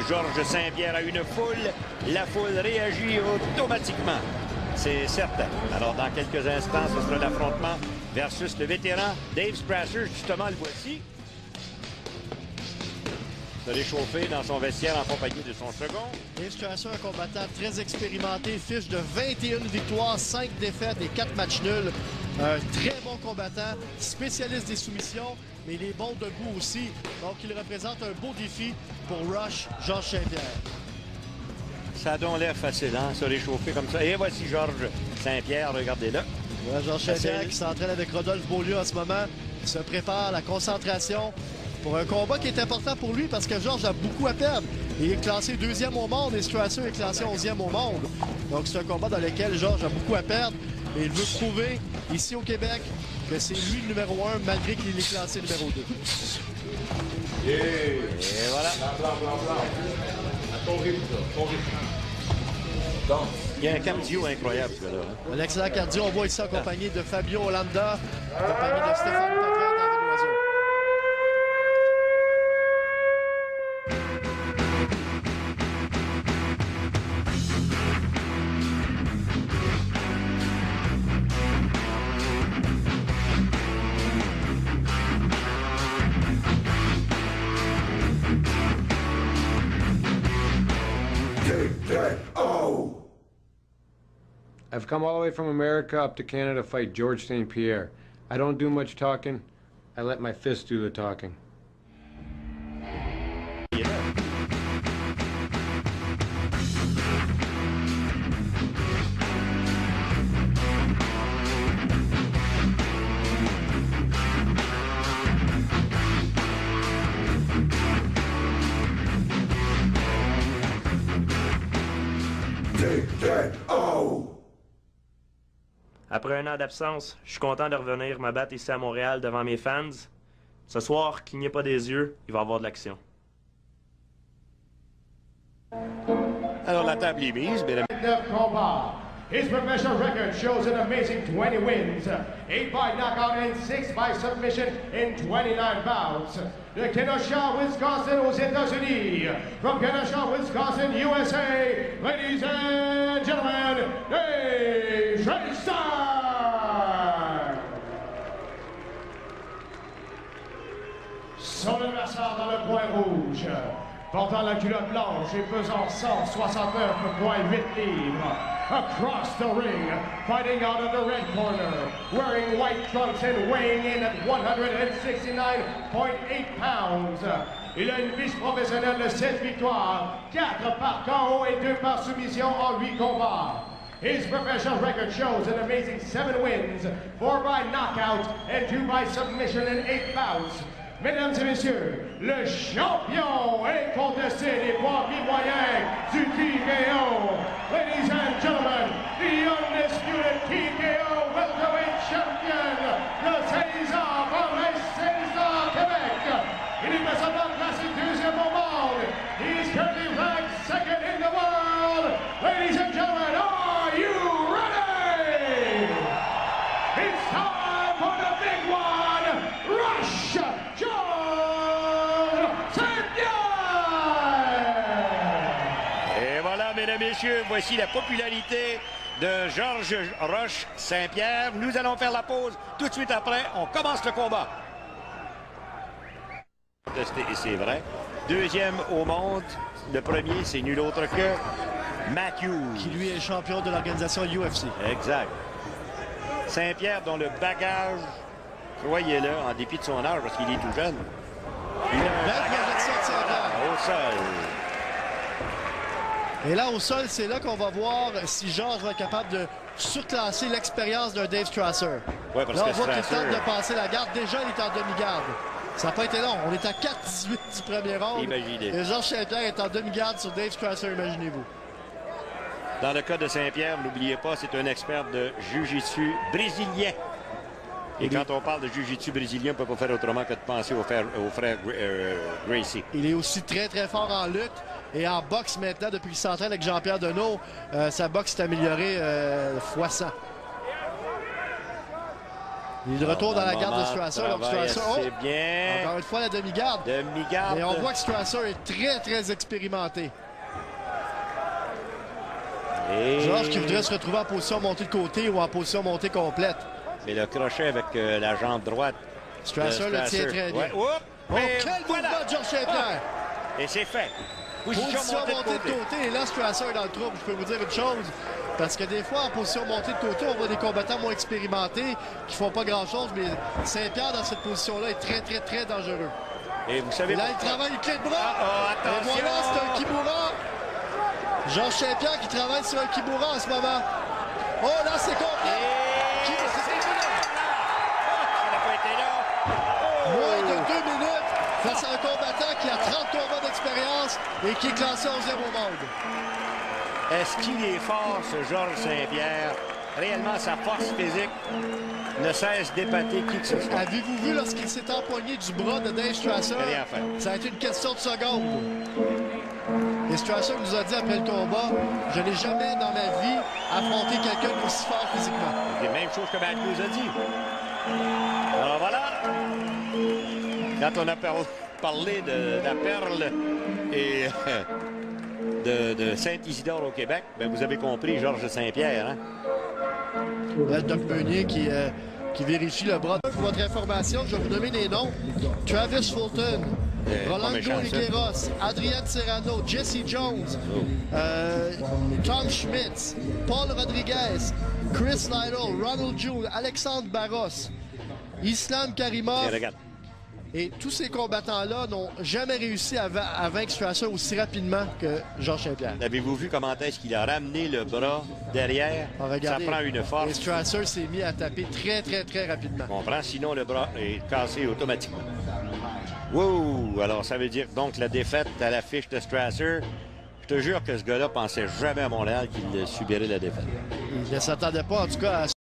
Georges Saint-Pierre a une foule. La foule réagit automatiquement. C'est certain. Alors, dans quelques instants, ce sera l'affrontement versus le vétéran Dave Strasser. Justement, le voici. Se réchauffer dans son vestiaire en compagnie de son second. Dave Strasser, un combattant très expérimenté, fiche de 21 victoires, 5 défaites et 4 matchs nuls. Un très bon combattant, spécialiste des soumissions, mais il est bon debout aussi. Donc, il représente un beau défi pour Rush, Georges Saint-Pierre. Ça a donc l'air facile, hein, se réchauffer comme ça. Et voici Georges Saint-Pierre, regardez-là. Ouais, Georges Saint-Pierre qui s'entraîne avec Rodolphe Beaulieu en ce moment. Il se prépare, la concentration pour un combat qui est important pour lui parce que Georges a beaucoup à perdre. Il est classé 2e au monde et Strasser est classé 11e au monde. Donc c'est un combat dans lequel Georges a beaucoup à perdre et il veut prouver ici au Québec que c'est lui le numéro 1 malgré qu'il est classé numéro 2. Et voilà. Il y a un cardio incroyable, ce gars-là. Hein? Un excellent cardio. On voit ici accompagné de Fabio Hollanda, accompagné de Stéphane Paquin dans l'oiseau. I've come all the way from America up to Canada to fight George St. Pierre. I don't do much talking. I let my fists do the talking. Après un an d'absence, je suis content de revenir me battre ici à Montréal devant mes fans. Ce soir, qu'il n'y ait pas des yeux, il va y avoir de l'action. Alors la table est mise, mesdames. His professional record shows an amazing 20 wins, 8 by knockout and 6 by submission in 29 bouts. De Kenosha, Wisconsin, aux États-Unis. From Kenosha, Wisconsin, USA, ladies and gentlemen, Dave Strasser! Son adversaire dans le coin rouge, portant la culotte blanche et pesant 169,8 livres. Across the ring, fighting out of the red corner, wearing white trunks and weighing in at 169.8 pounds. Il a une fiche professionnelle de 7 victoires, 4 par KO et 2 par soumission en 8 combats. His professional record shows an amazing 7 wins, 4 by knockout and 2 by submission in 8 bouts. Mesdames et messieurs, le champion incontesté des poids mi-moyens du TKO. Ladies and gentlemen, the undisputed TKO welterweight champion, le César par les César Québec. Il est présentement classé 2e au monde. He is currently ranked 2nd in the world. Ladies and gentlemen, are you ready? It's time for the big one, Rush! Et voilà, mesdames et messieurs, voici la popularité de Georges Roche Saint-Pierre. Nous allons faire la pause. Tout de suite après, on commence le combat. Et c'est vrai. 2e au monde. Le premier, c'est nul autre que Matthews. Qui lui est champion de l'organisation UFC. Exact. Saint-Pierre, dont le bagage, voyez-le, en dépit de son âge, parce qu'il est tout jeune. Il a un bagage au sol. Et là, au sol, c'est là qu'on va voir si Georges va être capable de surclasser l'expérience d'un Dave Strasser. Ouais, parce là, on que voit qu'il Strasser... tente de passer la garde. Déjà, il est en demi-garde. Ça n'a pas été long. On est à 4-18 du premier round. Imaginez. Et Georges Saint-Pierre est en demi-garde sur Dave Strasser, imaginez-vous. Dans le cas de Saint-Pierre, n'oubliez pas, c'est un expert de jiu-jitsu brésilien. Et quand on parle de jiu-jitsu brésilien, on ne peut pas faire autrement que de penser aux frères Gracie. Il est aussi très, très fort en lutte et en boxe maintenant. Depuis qu'il s'entraîne avec Jean-Pierre Deneau, sa boxe s'est améliorée x 100. Il est de retour dans la garde de Strasser. Donc Strasser, c'est bien. Encore une fois, la demi-garde. Demi-garde. Et on voit que Strasser est très, très expérimenté. Et... Georges qui voudrait se retrouver en position montée de côté ou en position montée complète. Mais le crochet avec la jambe droite. Strasser le tient très bien. Ouais. Oh, quel mouvement de Georges Saint-Pierre! Et c'est fait. Position montée de côté. Et là, Strasser est dans le trouble. Je peux vous dire une chose. Parce que des fois, en position montée de côté, on voit des combattants moins expérimentés qui font pas grand-chose. Mais Saint-Pierre, dans cette position-là, est très, très, très dangereux. Et vous savez... Et là, il travaille le clé de bras. Attention. Et voilà, c'est un Kimura. Georges Saint-Pierre qui travaille sur un Kimura en ce moment. Oh, là, c'est complet. Moins de 2 minutes face à un combattant qui a 30 combats d'expérience et qui est classé 11e au monde. Est-ce qu'il est fort, ce Georges Saint-Pierre? Réellement, sa force physique ne cesse d'épater qui que ce soit. Avez-vous vu lorsqu'il s'est empoigné du bras de Dave Strasser? Rien fait. Ça a été une question de secondes. Et Strasser nous a dit après le combat, je n'ai jamais dans ma vie affronté quelqu'un d'aussi fort physiquement. C'est la même chose que Matthews a dit. Alors voilà. Quand on a parlé de la perle et de Saint-Isidore au Québec, ben vous avez compris Georges Saint-Pierre. Hein? Là, Doc Meunier qui vérifie le bras. Pour votre information, je vais vous nommer des noms. Travis Fulton, Rolando Higueros, Adrian Serrano, Jesse Jones, Tom Schmitz, Paul Rodriguez, Chris Lytle, Ronald June, Alexandre Barros, Islam Karimov. Et tous ces combattants-là n'ont jamais réussi à vaincre Strasser aussi rapidement que Georges Saint-Pierre. Avez-vous vu comment est-ce qu'il a ramené le bras derrière? Ça prend une force. Et Strasser s'est mis à taper très, très, très rapidement. On comprend, sinon le bras est cassé automatiquement. Wow! Alors, ça veut dire donc la défaite à l'affiche de Strasser. Je te jure que ce gars-là pensait jamais à Montréal qu'il subirait la défaite. Il ne s'attendait pas, en tout cas, à